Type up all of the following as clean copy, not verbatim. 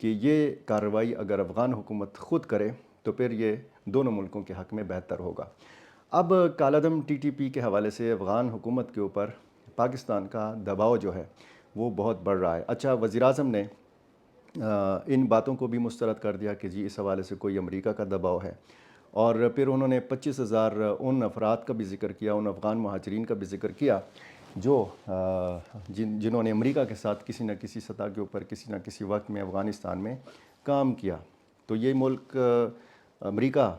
کہ یہ کارروائی اگر افغان حکومت خود کرے تو پھر یہ دونوں ملکوں کے حق میں بہتر ہوگا۔ اب کالعدم ٹی ٹی پی کے حوالے سے افغان حکومت کے اوپر پاکستان کا دباؤ جو ہے وہ بہت بڑھ رہا ہے۔ اچھا، وزیر اعظم نے ان باتوں کو بھی مسترد کر دیا کہ جی اس حوالے سے کوئی امریکہ کا دباؤ ہے، اور پھر انہوں نے 25,000 ان افراد کا بھی ذکر کیا، ان افغان مہاجرین کا بھی ذکر کیا جو جنہوں نے امریکہ کے ساتھ کسی نہ کسی سطح کے اوپر کسی نہ کسی وقت میں افغانستان میں کام کیا۔ تو یہ ملک امریکہ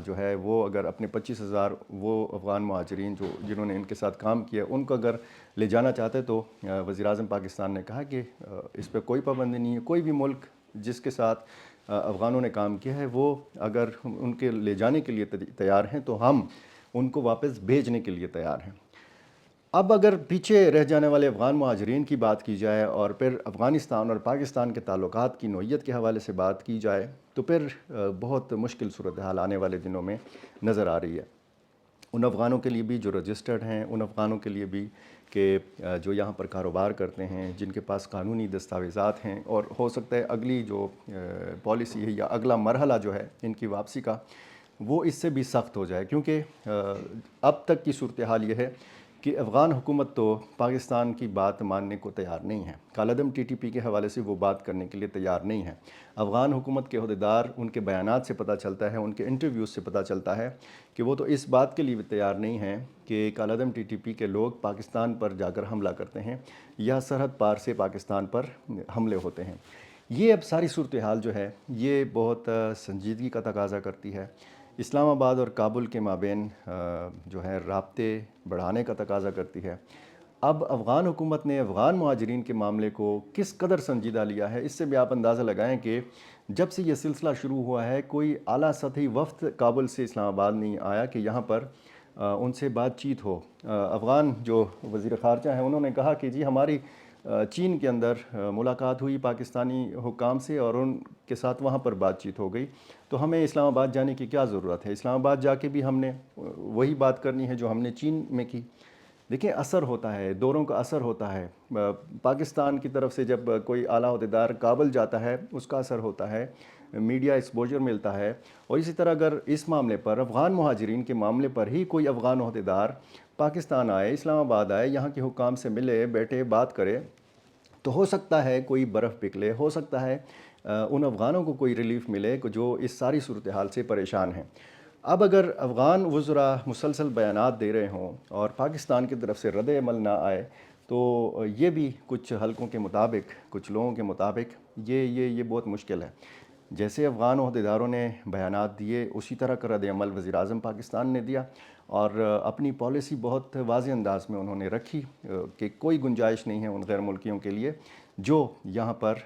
جو ہے وہ اگر اپنے 25,000 وہ افغان مہاجرین جنہوں نے ان کے ساتھ کام کیا ان کو اگر لے جانا چاہتے تو وزیر اعظم پاکستان نے کہا کہ اس پہ کوئی پابندی نہیں ہے۔ کوئی بھی ملک جس کے ساتھ افغانوں نے کام کیا ہے وہ اگر ان کے لے جانے کے لیے تیار ہیں تو ہم ان کو واپس بھیجنے کے لیے تیار ہیں۔ اب اگر پیچھے رہ جانے والے افغان مہاجرین کی بات کی جائے اور پھر افغانستان اور پاکستان کے تعلقات کی نوعیت کے حوالے سے بات کی جائے تو پھر بہت مشکل صورتحال آنے والے دنوں میں نظر آ رہی ہے، ان افغانوں کے لیے بھی جو رجسٹرڈ ہیں، ان افغانوں کے لیے بھی کہ جو یہاں پر کاروبار کرتے ہیں، جن کے پاس قانونی دستاویزات ہیں، اور ہو سکتا ہے اگلی جو پالیسی ہے یا اگلا مرحلہ جو ہے ان کی واپسی کا وہ اس سے بھی سخت ہو جائے، کیونکہ اب تک کی صورتحال یہ ہے کہ افغان حکومت تو پاکستان کی بات ماننے کو تیار نہیں ہے، کالعدم ٹی ٹی پی کے حوالے سے وہ بات کرنے کے لیے تیار نہیں ہے۔ افغان حکومت کے عہدیدار، ان کے بیانات سے پتہ چلتا ہے، ان کے انٹرویوز سے پتہ چلتا ہے کہ وہ تو اس بات کے لیے بھی تیار نہیں ہیں کہ کالعدم ٹی ٹی پی کے لوگ پاکستان پر جا کر حملہ کرتے ہیں یا سرحد پار سے پاکستان پر حملے ہوتے ہیں۔ یہ اب ساری صورتحال جو ہے یہ بہت سنجیدگی کا تقاضا کرتی ہے، اسلام آباد اور کابل کے مابین جو ہے رابطے بڑھانے کا تقاضا کرتی ہے۔ اب افغان حکومت نے افغان مہاجرین کے معاملے کو کس قدر سنجیدہ لیا ہے، اس سے بھی آپ اندازہ لگائیں کہ جب سے یہ سلسلہ شروع ہوا ہے کوئی اعلیٰ سطحی وفد کابل سے اسلام آباد نہیں آیا کہ یہاں پر ان سے بات چیت ہو۔ افغان جو وزیر خارجہ ہیں انہوں نے کہا کہ جی ہماری چین کے اندر ملاقات ہوئی پاکستانی حکام سے اور ان کے ساتھ وہاں پر بات چیت ہو گئی، تو ہمیں اسلام آباد جانے کی کیا ضرورت ہے، اسلام آباد جا کے بھی ہم نے وہی بات کرنی ہے جو ہم نے چین میں کی۔ دیکھیں اثر ہوتا ہے، دوروں کا اثر ہوتا ہے، پاکستان کی طرف سے جب کوئی اعلیٰ عہدیدار کابل جاتا ہے اس کا اثر ہوتا ہے، میڈیا ایکسپوجر ملتا ہے، اور اسی طرح اگر اس معاملے پر افغان مہاجرین کے معاملے پر ہی کوئی افغان عہدیدار پاکستان آئے، اسلام آباد آئے، یہاں کے حکام سے ملے بیٹھے بات کرے تو ہو سکتا ہے کوئی برف پگھلے، ہو سکتا ہے ان افغانوں کو کوئی ریلیف ملے جو اس ساری صورتحال سے پریشان ہیں۔ اب اگر افغان وزراء مسلسل بیانات دے رہے ہوں اور پاکستان کی طرف سے رد عمل نہ آئے تو یہ بھی کچھ حلقوں کے مطابق، کچھ لوگوں کے مطابق یہ بہت مشکل ہے۔ جیسے افغان عہدیداروں نے بیانات دیے اسی طرح کا رد عمل وزیر اعظم پاکستان نے دیا، اور اپنی پالیسی بہت واضح انداز میں انہوں نے رکھی کہ کوئی گنجائش نہیں ہے ان غیر ملکیوں کے لیے جو یہاں پر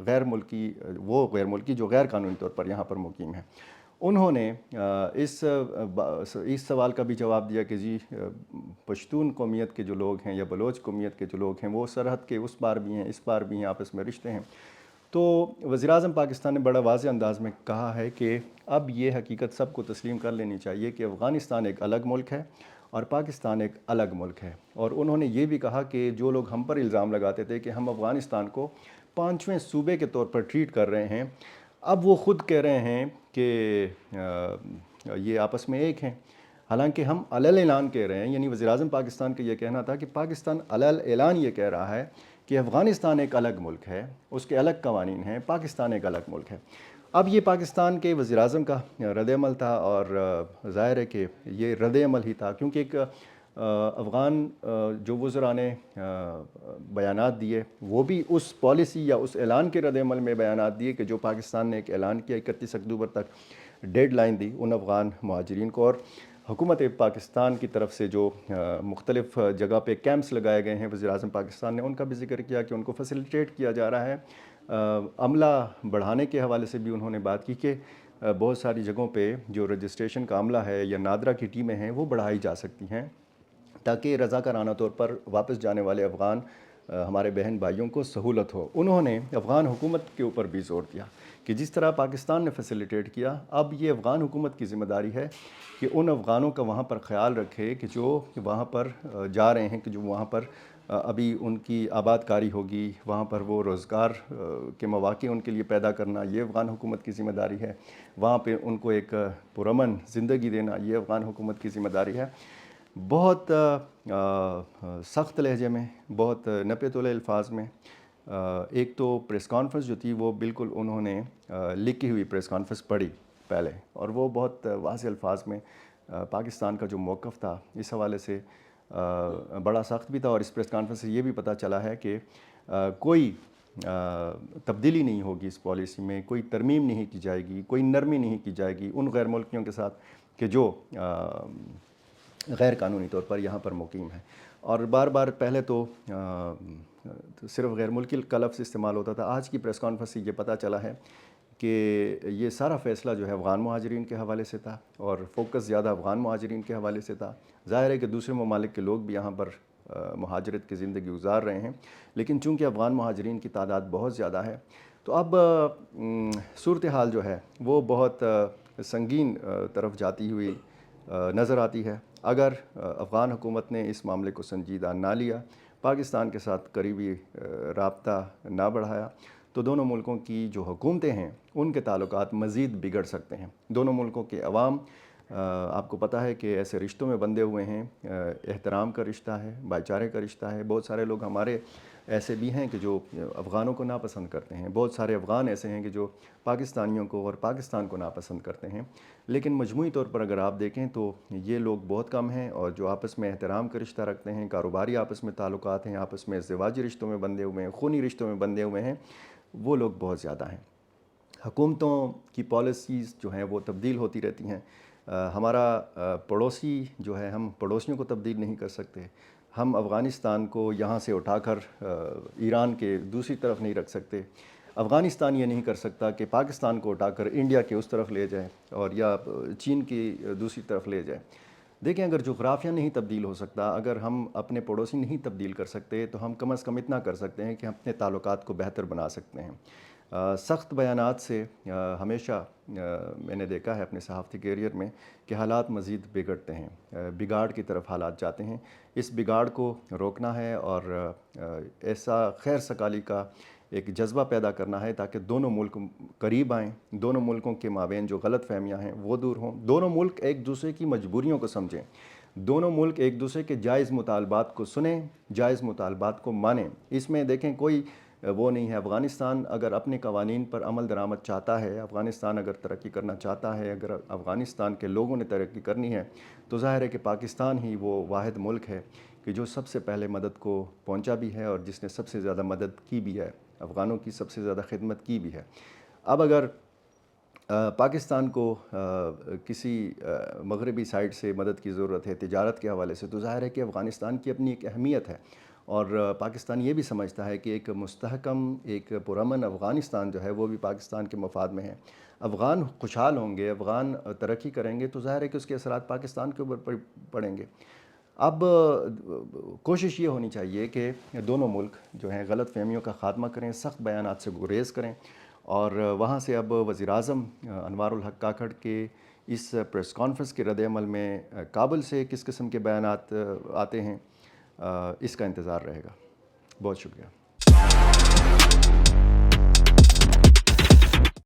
غیر ملکی جو غیر قانونی طور پر یہاں پر مقیم ہیں۔ انہوں نے اس سوال کا بھی جواب دیا کہ جی پشتون قومیت کے جو لوگ ہیں یا بلوچ قومیت کے جو لوگ ہیں وہ سرحد کے اس پار بھی ہیں اس پار بھی ہیں، آپس میں رشتے ہیں۔ تو وزیر اعظم پاکستان نے بڑا واضح انداز میں کہا ہے کہ اب یہ حقیقت سب کو تسلیم کر لینی چاہیے کہ افغانستان ایک الگ ملک ہے اور پاکستان ایک الگ ملک ہے، اور انہوں نے یہ بھی کہا کہ جو لوگ ہم پر الزام لگاتے تھے کہ ہم افغانستان کو 5ویں صوبے کے طور پر ٹریٹ کر رہے ہیں، اب وہ خود کہہ رہے ہیں کہ یہ آپس میں ایک ہیں، حالانکہ ہم علل اعلان کہہ رہے ہیں، یعنی وزیر اعظم پاکستان کا یہ کہنا تھا کہ پاکستان علل اعلان یہ کہہ رہا ہے کہ افغانستان ایک الگ ملک ہے، اس کے الگ قوانین ہیں، پاکستان ایک الگ ملک ہے۔ اب یہ پاکستان کے وزیر اعظم کا رد عمل تھا، اور ظاہر ہے کہ یہ رد عمل ہی تھا کیونکہ ایک افغان جو وزراء نے بیانات دیے وہ بھی اس پالیسی یا اس اعلان کے رد عمل میں بیانات دیے کہ جو پاکستان نے ایک اعلان کیا 31 اکتوبر تک ڈیڈ لائن دی ان افغان مہاجرین کو، اور حکومت پاکستان کی طرف سے جو مختلف جگہ پہ کیمپس لگائے گئے ہیں وزیر اعظم پاکستان نے ان کا بھی ذکر کیا کہ ان کو فیسیلیٹیٹ کیا جا رہا ہے۔ عملہ بڑھانے کے حوالے سے بھی انہوں نے بات کی کہ بہت ساری جگہوں پہ جو رجسٹریشن کا عملہ ہے یا نادرا کی ٹیمیں ہیں وہ بڑھائی جا سکتی ہیں تاکہ رضاکارانہ طور پر واپس جانے والے افغان ہمارے بہن بھائیوں کو سہولت ہو۔ انہوں نے افغان حکومت کے اوپر بھی زور دیا کہ جس طرح پاکستان نے فیسیلیٹیٹ کیا، اب یہ افغان حکومت کی ذمہ داری ہے کہ ان افغانوں کا وہاں پر خیال رکھے کہ جو وہاں پر جا رہے ہیں، کہ جو وہاں پر ابھی ان کی آباد کاری ہوگی، وہاں پر وہ روزگار کے مواقع ان کے لیے پیدا کرنا، یہ افغان حکومت کی ذمہ داری ہے۔ وہاں پہ ان کو ایک پرامن زندگی دینا، یہ افغان حکومت کی ذمہ داری ہے۔ بہت سخت لہجے میں، بہت نپے تلے الفاظ میں ایک تو پریس کانفرنس جو تھی وہ بالکل انہوں نے لکھی ہوئی پریس کانفرنس پڑھی پہلے، اور وہ بہت واضح الفاظ میں پاکستان کا جو موقف تھا اس حوالے سے بڑا سخت بھی تھا، اور اس پریس کانفرنس سے یہ بھی پتہ چلا ہے کہ کوئی تبدیلی نہیں ہوگی اس پالیسی میں، کوئی ترمیم نہیں کی جائے گی، کوئی نرمی نہیں کی جائے گی ان غیر ملکیوں کے ساتھ کہ جو غیر قانونی طور پر یہاں پر مقیم ہیں۔ اور بار بار پہلے تو صرف غیر ملکی کا لفظ استعمال ہوتا تھا، آج کی پریس کانفرنس سے یہ پتہ چلا ہے کہ یہ سارا فیصلہ جو ہے افغان مہاجرین کے حوالے سے تھا، اور فوکس زیادہ افغان مہاجرین کے حوالے سے تھا۔ ظاہر ہے کہ دوسرے ممالک کے لوگ بھی یہاں پر مہاجرت کی زندگی گزار رہے ہیں، لیکن چونکہ افغان مہاجرین کی تعداد بہت زیادہ ہے تو اب صورتحال جو ہے وہ بہت سنگین طرف جاتی ہوئی نظر آتی ہے۔ اگر افغان حکومت نے اس معاملے کو سنجیدہ نہ لیا، پاکستان کے ساتھ قریبی رابطہ نہ بڑھایا، تو دونوں ملکوں کی جو حکومتیں ہیں ان کے تعلقات مزید بگڑ سکتے ہیں۔ دونوں ملکوں کے عوام آپ کو پتہ ہے کہ ایسے رشتوں میں بندھے ہوئے ہیں، احترام کا رشتہ ہے، بھائی چارے کا رشتہ ہے۔ بہت سارے لوگ ہمارے ایسے بھی ہیں کہ جو افغانوں کو ناپسند کرتے ہیں، بہت سارے افغان ایسے ہیں کہ جو پاکستانیوں کو اور پاکستان کو ناپسند کرتے ہیں، لیکن مجموعی طور پر اگر آپ دیکھیں تو یہ لوگ بہت کم ہیں، اور جو آپس میں احترام کا رشتہ رکھتے ہیں، کاروباری آپس میں تعلقات ہیں، آپس میں ازدواجی رشتوں میں بندھے ہوئے ہیں، خونی رشتوں میں بندھے ہوئے ہیں، وہ لوگ بہت زیادہ ہیں۔ حکومتوں کی پالیسیز جو ہیں وہ تبدیل ہوتی رہتی ہیں۔ ہمارا پڑوسی جو ہے، ہم پڑوسیوں کو تبدیل نہیں کر سکتے، ہم افغانستان کو یہاں سے اٹھا کر ایران کے دوسری طرف نہیں رکھ سکتے، افغانستان یہ نہیں کر سکتا کہ پاکستان کو اٹھا کر انڈیا کے اس طرف لے جائے اور یا چین کی دوسری طرف لے جائے۔ دیکھیں، اگر جغرافیہ نہیں تبدیل ہو سکتا، اگر ہم اپنے پڑوسی نہیں تبدیل کر سکتے، تو ہم کم از کم اتنا کر سکتے ہیں کہ ہم اپنے تعلقات کو بہتر بنا سکتے ہیں۔ سخت بیانات سے ہمیشہ میں نے دیکھا ہے اپنے صحافتی کیریئر میں کہ حالات مزید بگڑتے ہیں، بگاڑ کی طرف حالات جاتے ہیں۔ اس بگاڑ کو روکنا ہے اور ایسا خیر سگالی کا ایک جذبہ پیدا کرنا ہے تاکہ دونوں ملک قریب آئیں، دونوں ملکوں کے مابین جو غلط فہمیاں ہیں وہ دور ہوں، دونوں ملک ایک دوسرے کی مجبوریوں کو سمجھیں، دونوں ملک ایک دوسرے کے جائز مطالبات کو سنیں، جائز مطالبات کو مانیں۔ اس میں دیکھیں کوئی وہ نہیں ہے۔ افغانستان اگر اپنے قوانین پر عمل درآمد چاہتا ہے، افغانستان اگر ترقی کرنا چاہتا ہے، اگر افغانستان کے لوگوں نے ترقی کرنی ہے، تو ظاہر ہے کہ پاکستان ہی وہ واحد ملک ہے کہ جو سب سے پہلے مدد کو پہنچا بھی ہے اور جس نے سب سے زیادہ مدد کی بھی ہے، افغانوں کی سب سے زیادہ خدمت کی بھی ہے۔ اب اگر پاکستان کو کسی مغربی سائٹ سے مدد کی ضرورت ہے تجارت کے حوالے سے، تو ظاہر ہے کہ افغانستان کی اپنی ایک اہمیت ہے، اور پاکستان یہ بھی سمجھتا ہے کہ ایک مستحکم، ایک پرامن افغانستان جو ہے وہ بھی پاکستان کے مفاد میں ہے۔ افغان خوشحال ہوں گے، افغان ترقی کریں گے، تو ظاہر ہے کہ اس کے اثرات پاکستان کے اوپر پڑیں گے۔ اب کوشش یہ ہونی چاہیے کہ دونوں ملک جو ہیں غلط فہمیوں کا خاتمہ کریں، سخت بیانات سے گریز کریں، اور وہاں سے اب وزیر اعظم انوار الحق کاکڑ کے اس پریس کانفرنس کے رد عمل میں کابل سے کس قسم کے بیانات آتے ہیں، اس کا انتظار رہے گا۔ بہت شکریہ۔